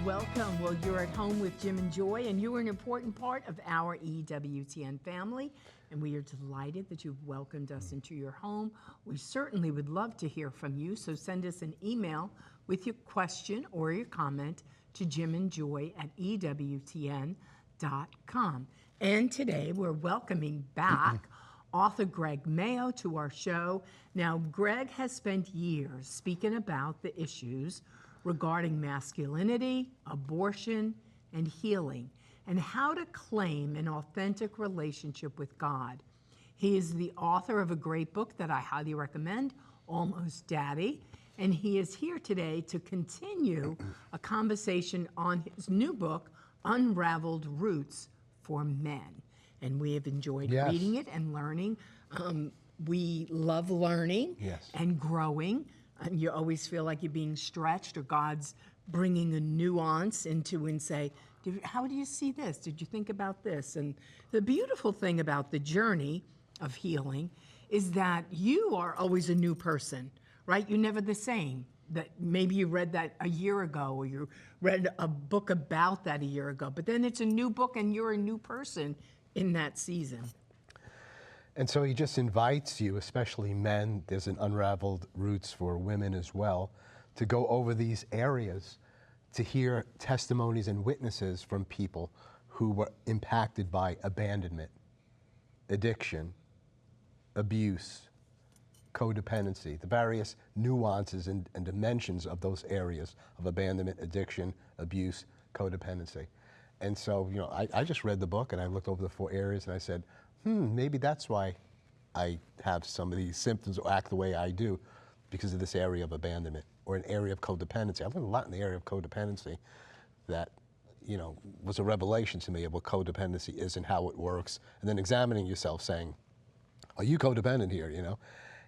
Welcome. Well, you're at home with Jim and Joy, and you are an important part of our EWTN family, and we are delighted that you've welcomed us into your home. We certainly would love to hear from you, so send us an email with your question or your comment to jimandjoy@ewtn.com. And today we're welcoming back author Greg Mayo to our show. Now, Greg has spent years speaking about the issues regarding masculinity, abortion, and healing, and how to claim an authentic relationship with God. He is the author of a great book that I highly recommend, Almost Daddy, and he is here today to continue a conversation on his new book, Unraveled Roots for Men. And we have enjoyed reading it and learning. We love learning and growing. And you always feel like you're being stretched, or God's bringing a nuance into and say, how do you see this? Did you think about this? And the beautiful thing about the journey of healing is that you are always a new person, right? You're never the same. That maybe you read that a year ago, or you read a book about that a year ago, but then it's a new book and you're a new person in that season. And so he just invites you, especially men, there's an Unraveled Roots for women as well, to go over these areas, to hear testimonies and witnesses from people who were impacted by abandonment, addiction, abuse, codependency, the various nuances and dimensions of those areas of abandonment, addiction, abuse, codependency. And so, you know, I just read the book and I looked over the 4 areas and I said, maybe that's why I have some of these symptoms or act the way I do, because of this area of abandonment or an area of codependency. I learned a lot in the area of codependency that, you know, was a revelation to me of what codependency is and how it works. And then examining yourself saying, are you codependent here, you know?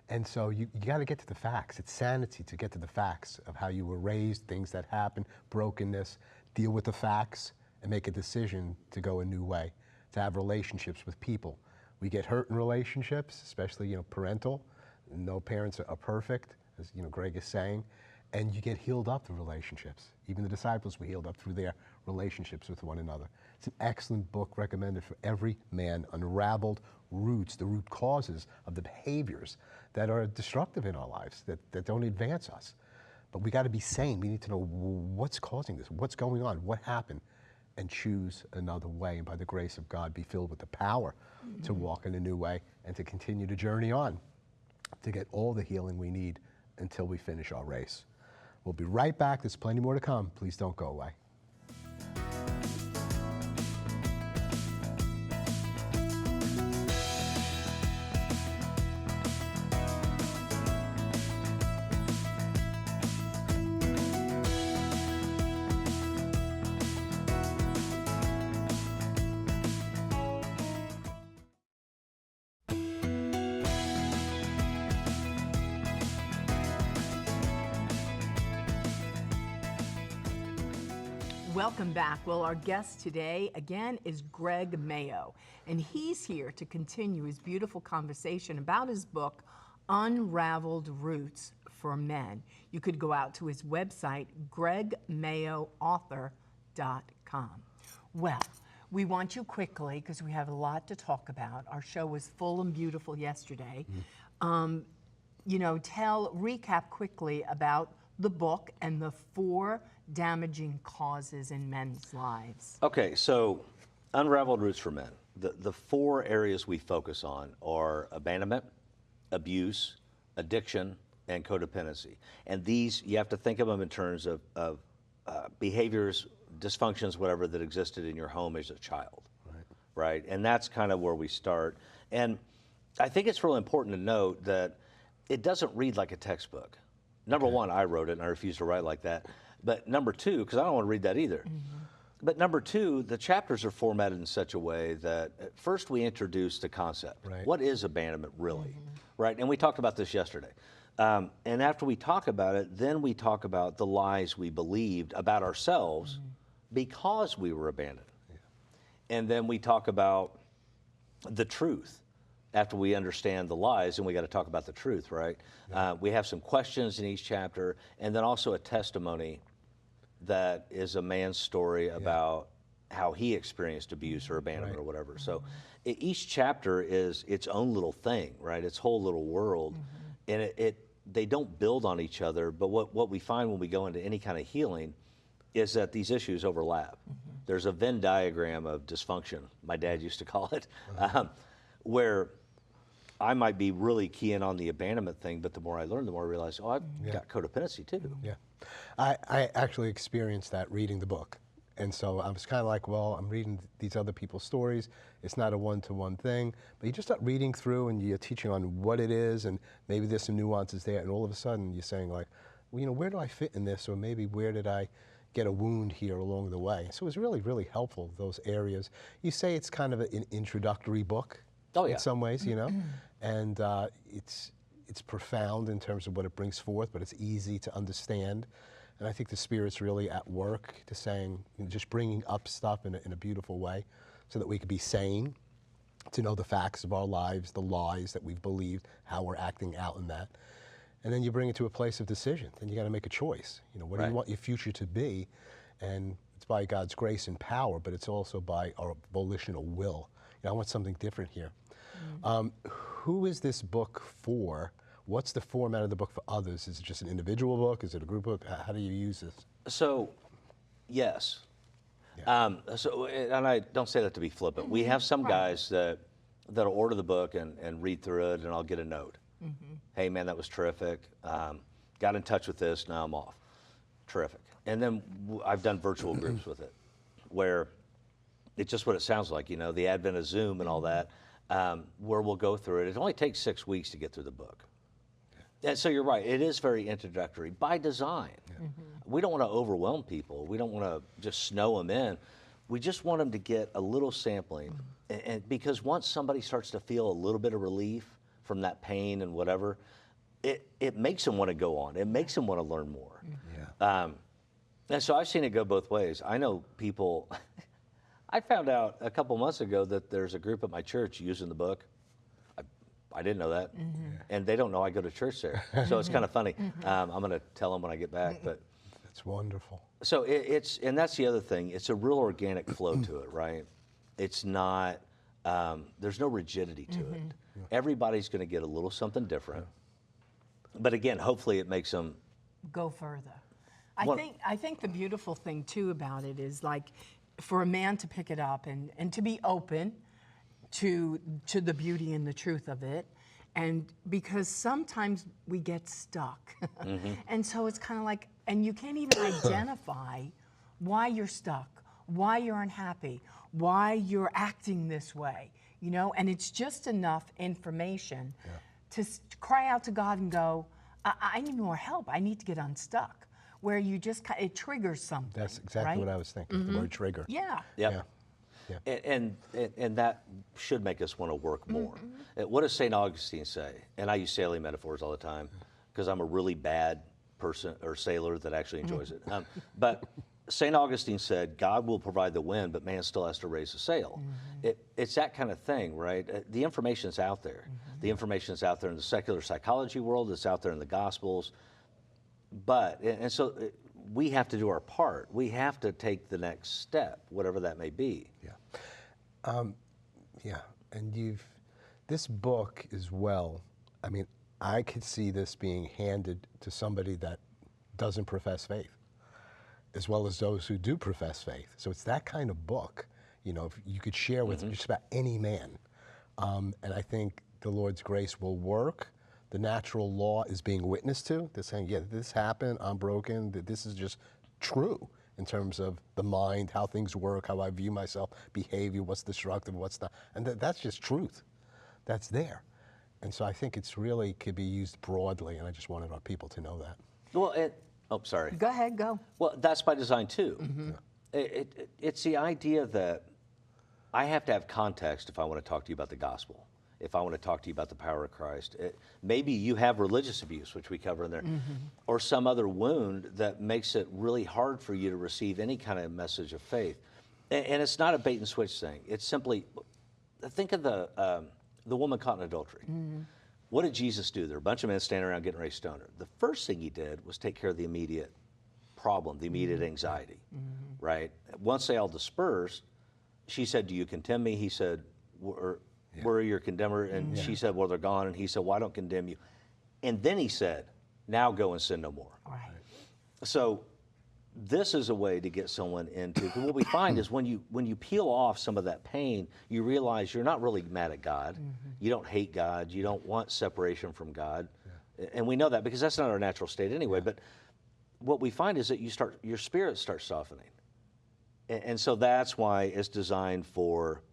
And so you got to get to the facts. It's sanity to get to the facts of how you were raised, things that happen, brokenness, deal with the facts and make a decision to go a new way, to have relationships with people. We get hurt in relationships, especially, you know, parental. No parents are perfect, as, you know, Greg is saying, and you get healed up through relationships. Even the disciples were healed up through their relationships with one another. It's an excellent book recommended for every man, Unraveled Roots, the root causes of the behaviors that are destructive in our lives, that don't advance us. But we got to be sane. We need to know what's causing this, what's going on, what happened, and choose another way, and by the grace of God be filled with the power to walk in a new way and to continue to journey on, to get all the healing we need until we finish our race. We'll be right back. There's plenty more to come. Please don't go away. Welcome back. Well, our guest today, again, is Greg Mayo, and he's here to continue his beautiful conversation about his book, Unraveled Roots for Men. You could go out to his website, gregmayoauthor.com. Well, we want you quickly, because we have a lot to talk about. Our show was full and beautiful yesterday. You know, recap quickly about the book and the 4 damaging causes in men's lives. Okay, so Unraveled Roots for Men. The 4 areas we focus on are abandonment, abuse, addiction, and codependency. And these, you have to think of them in terms of behaviors, dysfunctions, whatever, that existed in your home as a child, right? And that's kind of where we start. And I think it's really important to note that it doesn't read like a textbook. Number one, I wrote it and I refuse to write like that. But number 2, because I don't want to read that either. But number 2, the chapters are formatted in such a way that at first we introduce the concept. What is abandonment really? Right? And we talked about this yesterday. And after we talk about it, then we talk about the lies we believed about ourselves because we were abandoned. And then we talk about the truth. After we understand the lies, and we got to talk about the truth, right? We have some questions in each chapter, and then also a testimony that is a man's story about how he experienced abuse or abandonment or whatever. So each chapter is its own little thing, right? Its whole little world. And they don't build on each other, but what we find when we go into any kind of healing is that these issues overlap. There's a Venn diagram of dysfunction, my dad used to call it, where I might be really keying on the abandonment thing, but the more I learn, the more I realize, oh, I've got codependency too. Yeah. I actually experienced that reading the book. And so I was kind of like, well, I'm reading these other people's stories. It's not a one-to-one thing. But you just start reading through and you're teaching on what it is, and maybe there's some nuances there. And all of a sudden you're saying like, well, you know, where do I fit in this? Or maybe where did I get a wound here along the way? So it was really, really helpful, those areas. You say it's kind of an introductory book in some ways, you know? And it's profound in terms of what it brings forth, but it's easy to understand. And I think the Spirit's really at work to saying, you know, just bringing up stuff in a beautiful way so that we could be sane, to know the facts of our lives, the lies that we've believed, how we're acting out in that. And then you bring it to a place of decision. Then you got to make a choice. You know, what do you want your future to be? And it's by God's grace and power, but it's also by our volitional will. You know, I want something different here. Who is this book for? What's the format of the book for others? Is it just an individual book? Is it a group book? How do you use this? So, yes. And I don't say that to be flippant. We have some guys that'll order the book and read through it, and I'll get a note. Hey, man, that was terrific. Got in touch with this. Now I'm off. Terrific. And then I've done virtual groups with it, where it's just what it sounds like. You know, the advent of Zoom and all that, where we'll go through it. It only takes 6 weeks to get through the book. And so you're right, it is very introductory by design. We don't want to overwhelm people. We don't want to just snow them in. We just want them to get a little sampling. And because once somebody starts to feel a little bit of relief from that pain and whatever, it makes them want to go on. It makes them want to learn more. And so I've seen it go both ways. I know people, I found out a couple months ago that there's a group at my church using the book. I didn't know that, and they don't know I go to church there, so it's kind of funny. I'm going to tell them when I get back, but that's wonderful. So and that's the other thing. It's a real organic flow to it, right? It's not. There's no rigidity to it. Everybody's going to get a little something different, but again, hopefully, it makes them go further. I think the beautiful thing too about it is like for a man to pick it up and to be open to the beauty and the truth of it, and because sometimes we get stuck, and so it's kind of like, and you can't even identify why you're stuck, why you're unhappy, why you're acting this way, you know, and it's just enough information to cry out to God and go, I need more help, I need to get unstuck, where you just, it triggers something. That's exactly what I was thinking, the word trigger. And that should make us want to work more. What does St. Augustine say? And I use sailing metaphors all the time because I'm a really bad person or sailor that actually enjoys it. But St. Augustine said, God will provide the wind, but man still has to raise the sail. It's that kind of thing, right? The information's out there. The information's out there in the secular psychology world. It's out there in the Gospels. But, and so we have to do our part. We have to take the next step, whatever that may be. And this book as well, I mean, I could see this being handed to somebody that doesn't profess faith, as well as those who do profess faith. So it's that kind of book, you know, if you could share with just about any man. And I think the Lord's grace will work. The natural law is being witnessed to. They're saying, yeah, this happened, I'm broken, that this is just true in terms of the mind, how things work, how I view myself, behavior, what's destructive, what's not. And that's just truth. That's there. And so I think it's really could be used broadly, and I just wanted our people to know that. Well, sorry. Go ahead, go. Well, that's by design too. It's the idea that I have to have context if I want to talk to you about the gospel. If I want to talk to you about the power of Christ. Maybe you have religious abuse, which we cover in there, or some other wound that makes it really hard for you to receive any kind of message of faith. And it's not a bait and switch thing. It's simply, think of the woman caught in adultery. What did Jesus do? There were a bunch of men standing around getting ready to stone her. The first thing he did was take care of the immediate problem, the immediate anxiety, right? Once they all dispersed, she said, "Do you condemn me?" He said, "Where are your condemner?" And she said, "Well, they're gone." And he said, "Well, I don't condemn you." And then he said, "Now go and sin no more." Right. So this is a way to get someone into, because what we find is when you peel off some of that pain, you realize you're not really mad at God. You don't hate God. You don't want separation from God. And we know that because that's not our natural state anyway. But what we find is that your spirit starts softening. And so that's why it's designed for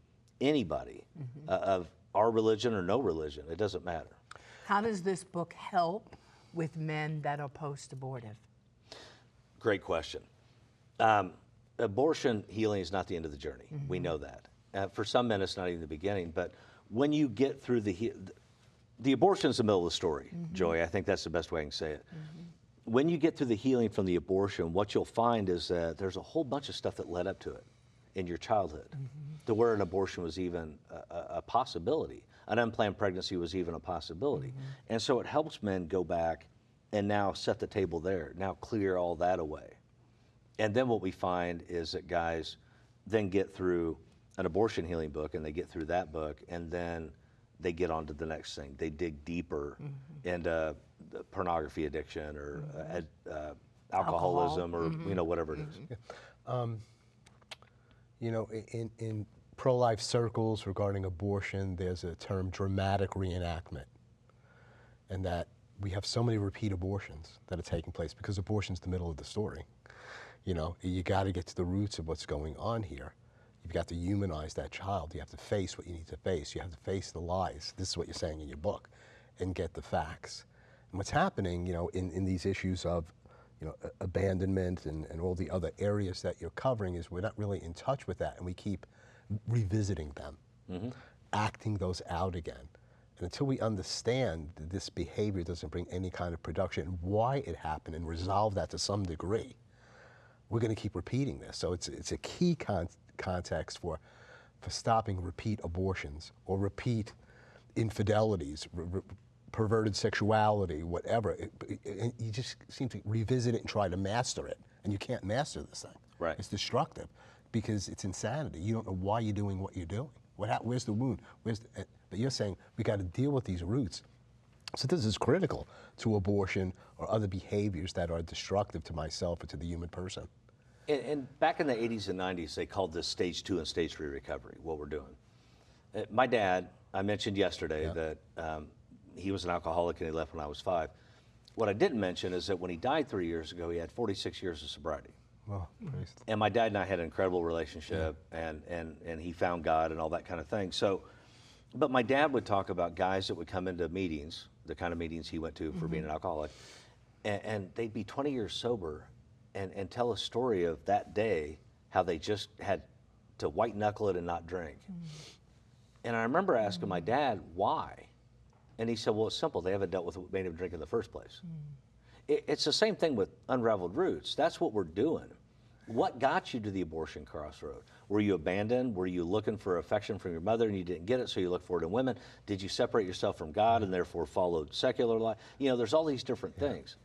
anybody of our religion or no religion. It doesn't matter. How does this book help with men that are post-abortive? Great question. Abortion healing is not the end of the journey. We know that. For some men, it's not even the beginning. But when you get through the abortion is the middle of the story, Joy. I think that's the best way I can say it. When you get through the healing from the abortion, what you'll find is that there's a whole bunch of stuff that led up to it in your childhood, to where an abortion was even a possibility. An unplanned pregnancy was even a possibility. And so it helps men go back and now set the table there, now clear all that away. And then what we find is that guys then get through an abortion healing book, and they get through that book, and then they get on to the next thing. They dig deeper into pornography addiction or alcoholism or whatever it is. In pro-life circles regarding abortion, there's a term dramatic reenactment, and that we have so many repeat abortions that are taking place because abortion's the middle of the story. You got to get to the roots of what's going on here. You've got to humanize that child. You have to face what you need to face. You have to face the lies. This is what you're saying in your book, and get the facts. And what's happening, in these issues of, abandonment and all the other areas that you're covering is we're not really in touch with that, and we keep revisiting them, acting those out again. And until we understand that this behavior doesn't bring any kind of production, why it happened, and resolve that to some degree, we're going to keep repeating this. So it's a key context for stopping repeat abortions or repeat infidelities, perverted sexuality, whatever. You just seem to revisit it and try to master it, and you can't master this thing. Right. It's destructive because it's insanity. You don't know why you're doing what you're doing. Where's the wound? But you're saying we got to deal with these roots. So this is critical to abortion or other behaviors that are destructive to myself or to the human person. And back in the 80s and 90s, they called this stage 2 and stage 3 recovery, what we're doing. My dad, I mentioned yesterday that he was an alcoholic and he left when I was 5. What I didn't mention is that when he died 3 years ago, he had 46 years of sobriety. Well, and my dad and I had an incredible relationship, and he found God and all that kind of thing. So, but my dad would talk about guys that would come into meetings, the kind of meetings he went to for being an alcoholic, and they'd be 20 years sober and tell a story of that day, how they just had to white knuckle it and not drink. And I remember asking my dad why. And he said, well, it's simple. They haven't dealt with what made them drink in the first place. It's the same thing with Unraveled Roots. That's what we're doing. What got you to the abortion crossroad? Were you abandoned? Were you looking for affection from your mother and you didn't get it, so you looked for it in women? Did you separate yourself from God and therefore followed secular life? There's all these different things.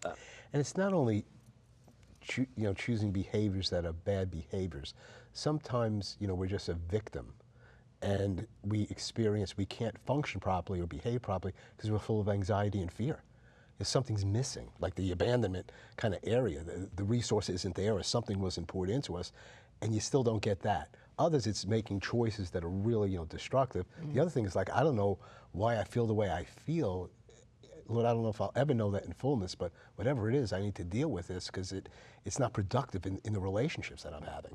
And it's not only choosing behaviors that are bad behaviors. Sometimes, we're just a victim, and we can't function properly or behave properly because we're full of anxiety and fear. If something's missing, like the abandonment kind of area, the resource isn't there, or something wasn't poured into us, and you still don't get that. Others, it's making choices that are really, destructive. The other thing is, I don't know why I feel the way I feel. Lord, I don't know if I'll ever know that in fullness, but whatever it is, I need to deal with this because it's not productive in the relationships that I'm having.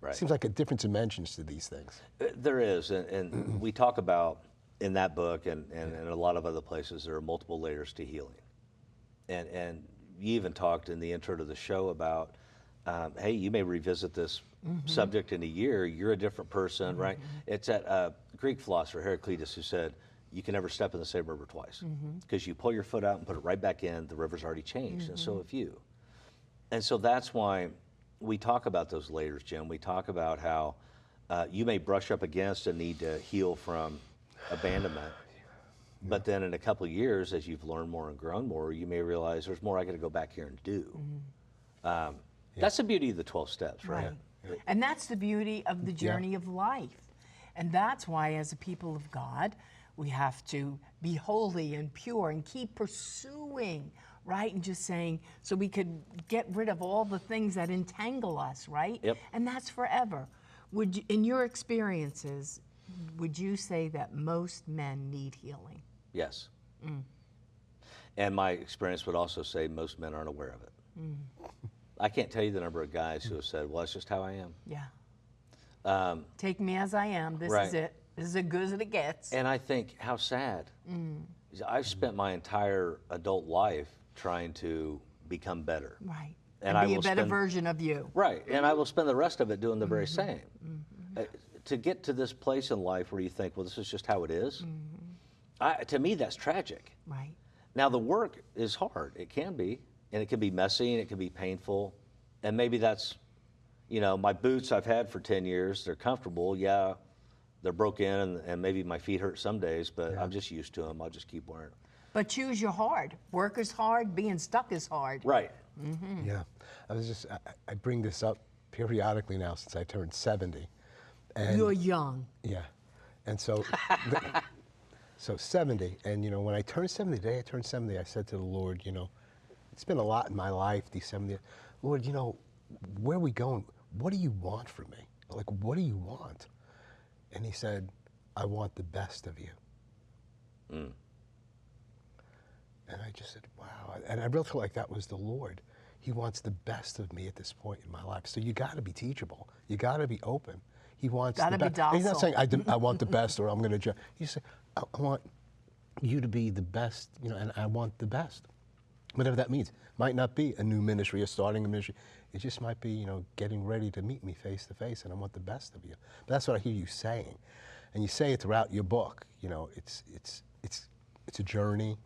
Right. It seems like a different dimensions to these things. There is, and we talk about in that book and in a lot of other places, there are multiple layers to healing. And you even talked in the intro to the show about, hey, you may revisit this subject in a year. You're a different person, right? It's that Greek philosopher Heraclitus who said, you can never step in the same river twice because you pull your foot out and put it right back in, the river's already changed, and so have you. And so that's why we talk about those layers, Jim. We talk about how you may brush up against a need to heal from abandonment, but then in a couple of years, as you've learned more and grown more, you may realize there's more I got to go back here and do. That's the beauty of the 12 steps, right? Right. And that's the beauty of the journey of life. And that's why, as a people of God, we have to be holy and pure and keep pursuing, right? And just saying, so we could get rid of all the things that entangle us, right? Yep. And that's forever. Would you, in your experiences, would you say that most men need healing? Yes. And my experience would also say most men aren't aware of it. I can't tell you the number of guys who have said, well, it's just how I am. Yeah. Take me as I am. This right. is it. This is as good as it gets. And I think, how sad. I've spent my entire adult life trying to become better. Right. And be a better version of you. Right. And I will spend the rest of it doing the very same. To get to this place in life where you think, well, this is just how it is, to me, that's tragic. Right. Now, the work is hard. It can be. And it can be messy and it can be painful. And maybe that's, you know, my boots I've had for 10 years, they're comfortable. Yeah, they're broken and maybe my feet hurt some days, but I'm just used to them. I'll just keep wearing them. But choose your hard. Work is hard. Being stuck is hard. Right. Yeah. I bring this up periodically now since I turned 70. And You're young. yeah. And so, so 70. And, you know, when I turned 70, the day I turned 70, I said to the Lord, you know, it's been a lot in my life, these 70. Lord, you know, where are we going? What do you want from me? Like, what do you want? And he said, I want the best of you. And I just said, wow. And I really felt like that was the Lord. He wants the best of me at this point in my life. So you got to be teachable. You got to be open. He wants Gotta the be best. docile. He's not saying, I want the best or I'm going to. He said, I want you to be the best, you know, and I want the best. Whatever that means. Might not be a new ministry or starting a ministry. It just might be, you know, getting ready to meet me face to face, and I want the best of you. But that's what I hear you saying. And you say it throughout your book. You know, it's a journey.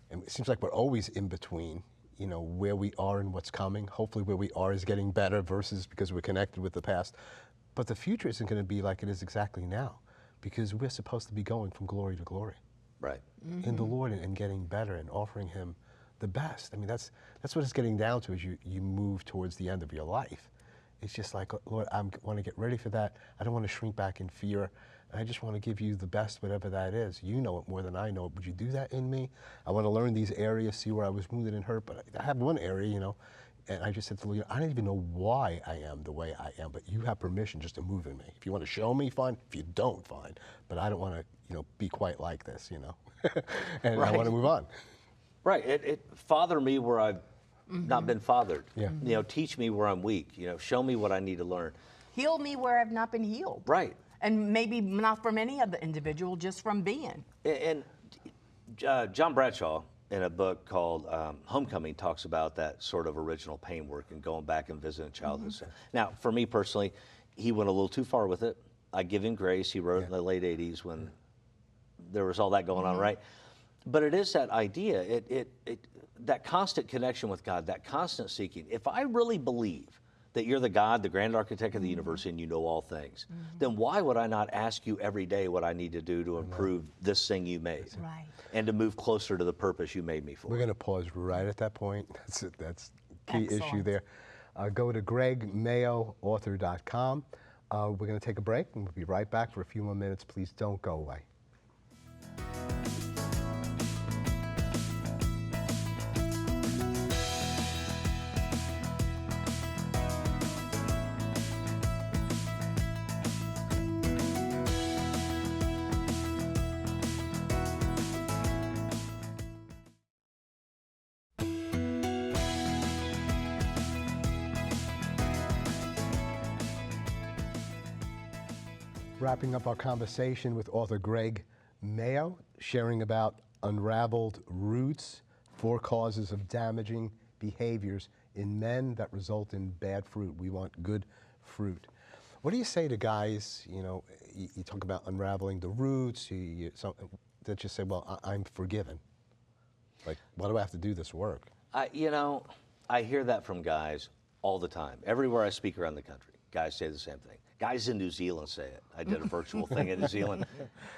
And it seems like we're always in between, you know, where we are and what's coming. Hopefully where we are is getting better versus because we're connected with the past. But the future isn't going to be like it is exactly now because we're supposed to be going from glory to glory. Right. In the Lord and getting better and offering him the best. I mean, that's what it's getting down to as you move towards the end of your life. It's just like, Lord, I want to get ready for that. I don't want to shrink back in fear. I just want to give you the best, whatever that is. You know it more than I know it. Would you do that in me? I want to learn these areas, see where I was wounded and hurt. But I have one area, you know, and I just said to the Lord, I don't even know why I am the way I am, but you have permission just to move in me. If you want to show me, fine. If you don't, fine. But I don't want to, you know, be quite like this, you know. And I want to move on. Right. It father me where I've not been fathered. Yeah. You know, teach me where I'm weak. You know, show me what I need to learn. Heal me where I've not been healed. Right. And maybe not from any other individual, just from being. And John Bradshaw, in a book called Homecoming, talks about that sort of original pain work and going back and visiting childhood. Now, for me personally, he went a little too far with it. I give him grace. He wrote in the late 80s when there was all that going on, right? But it is that idea, that constant connection with God, that constant seeking. If I really believe that you're the God, the grand architect of the universe, and you know all things, then why would I not ask you every day what I need to do to improve this thing you made? Right. And to move closer to the purpose you made me for. We're going to pause right at that point. That's key issue Excellent. there. Go to gregmayoauthor.com. We're going to take a break, and we'll be right back for a few more minutes. Please don't go away. Wrapping up our conversation with author Greg Mayo, sharing about Unraveled Roots, 4 causes of damaging behaviors in men that result in bad fruit. We want good fruit. What do you say to guys, you know, you talk about unraveling the roots, that just say, well, I'm forgiven. Like, why do I have to do this work? You know, I hear that from guys all the time. Everywhere I speak around the country, guys say the same thing. Guys in New Zealand say it. I did a virtual thing in New Zealand,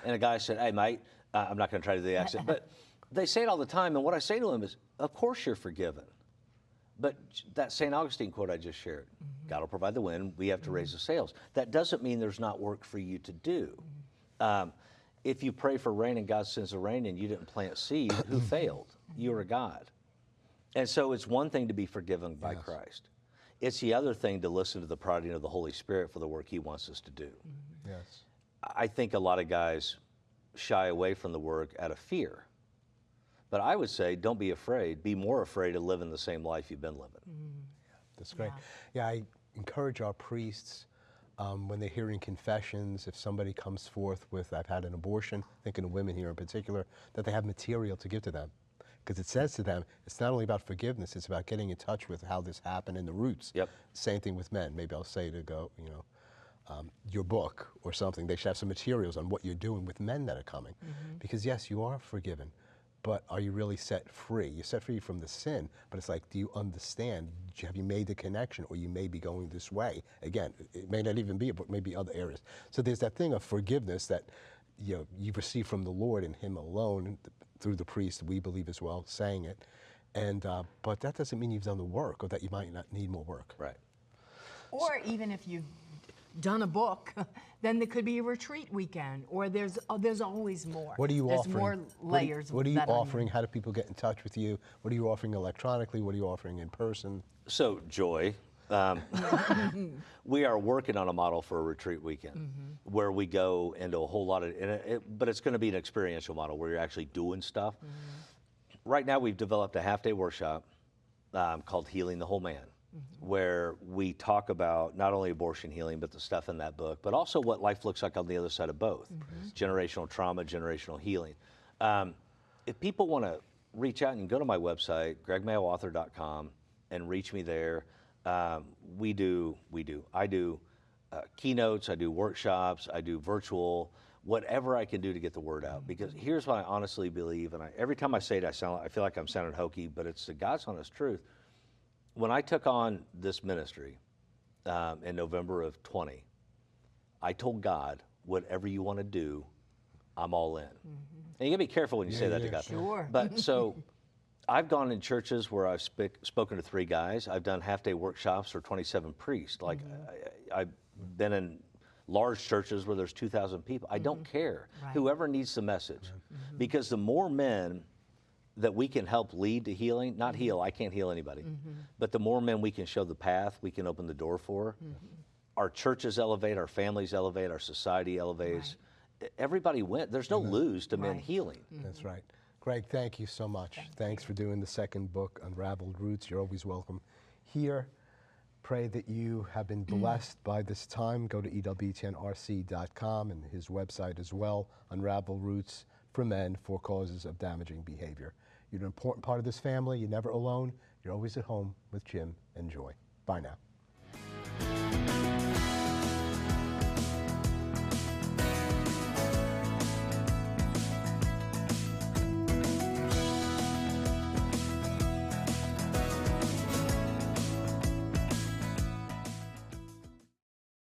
and a guy said, hey, mate, I'm not going to try to do the accent, but they say it all the time, and what I say to them is, of course you're forgiven. But that St. Augustine quote I just shared, God will provide the wind, we have to raise the sails. That doesn't mean there's not work for you to do. If you pray for rain and God sends the rain and you didn't plant seed, who failed? You or God? And so it's one thing to be forgiven by Christ. It's the other thing to listen to the prodding of the Holy Spirit for the work he wants us to do. Yes. I think a lot of guys shy away from the work out of fear. But I would say, don't be afraid. Be more afraid of living the same life you've been living. That's great. Yeah, I encourage our priests, when they're hearing confessions, if somebody comes forth with, I've had an abortion, thinking of women here in particular, that they have material to give to them. Because it says to them, it's not only about forgiveness, it's about getting in touch with how this happened in the roots. Yep. Same thing with men. Maybe I'll say to go, you know, your book or something, they should have some materials on what you're doing with men that are coming. Because yes, you are forgiven, but are you really set free? You're set free from the sin, but it's like, do you understand? Have you made the connection, or you may be going this way? Again, it may not even be, but maybe other areas. So there's that thing of forgiveness that you've received from the Lord and him alone, through the priest, we believe as well, saying it. And but that doesn't mean you've done the work, or that you might not need more work. Right. Or even if you've done a book, then there could be a retreat weekend, or there's always more. What are you there's offering? More layers. What are you that onion. offering? How do people get in touch with you? What are you offering electronically? What are you offering in person? So, Joy, we are working on a model for a retreat weekend where we go into a whole lot of, but it's going to be an experiential model where you're actually doing stuff. Right now, we've developed a half-day workshop called Healing the Whole Man, where we talk about not only abortion healing, but the stuff in that book, but also what life looks like on the other side of both, generational trauma, generational healing. If people want to reach out, and go to my website, gregmayoauthor.com, and reach me there. I do keynotes, I do workshops, I do virtual, whatever I can do to get the word out. Because here's what I honestly believe, and every time I say it, I feel like I'm sounding hokey, but it's the God's honest truth. When I took on this ministry in November of 20, I told God, whatever you want to do, I'm all in. And you got to be careful when you say that to God. Sure. But so I've gone in churches where I've spoken to 3 guys. I've done half-day workshops for 27 priests. Like I've been in large churches where there's 2,000 people. I don't care. Right. Whoever needs the message. Because the more men that we can help lead to healing, not heal, I can't heal anybody, but the more men we can show the path, we can open the door for, our churches elevate, our families elevate, our society elevates. Right. Everybody wins. There's no lose to men healing. That's right. Greg, thank you so much. Thanks for doing the second book, Unraveled Roots. You're always welcome here. Pray that you have been blessed by this time. Go to ewtnrc.com and his website as well, Unraveled Roots for Men, 4 Causes of Damaging Behavior. You're an important part of this family. You're never alone. You're always at home with Jim and Joy. Bye now.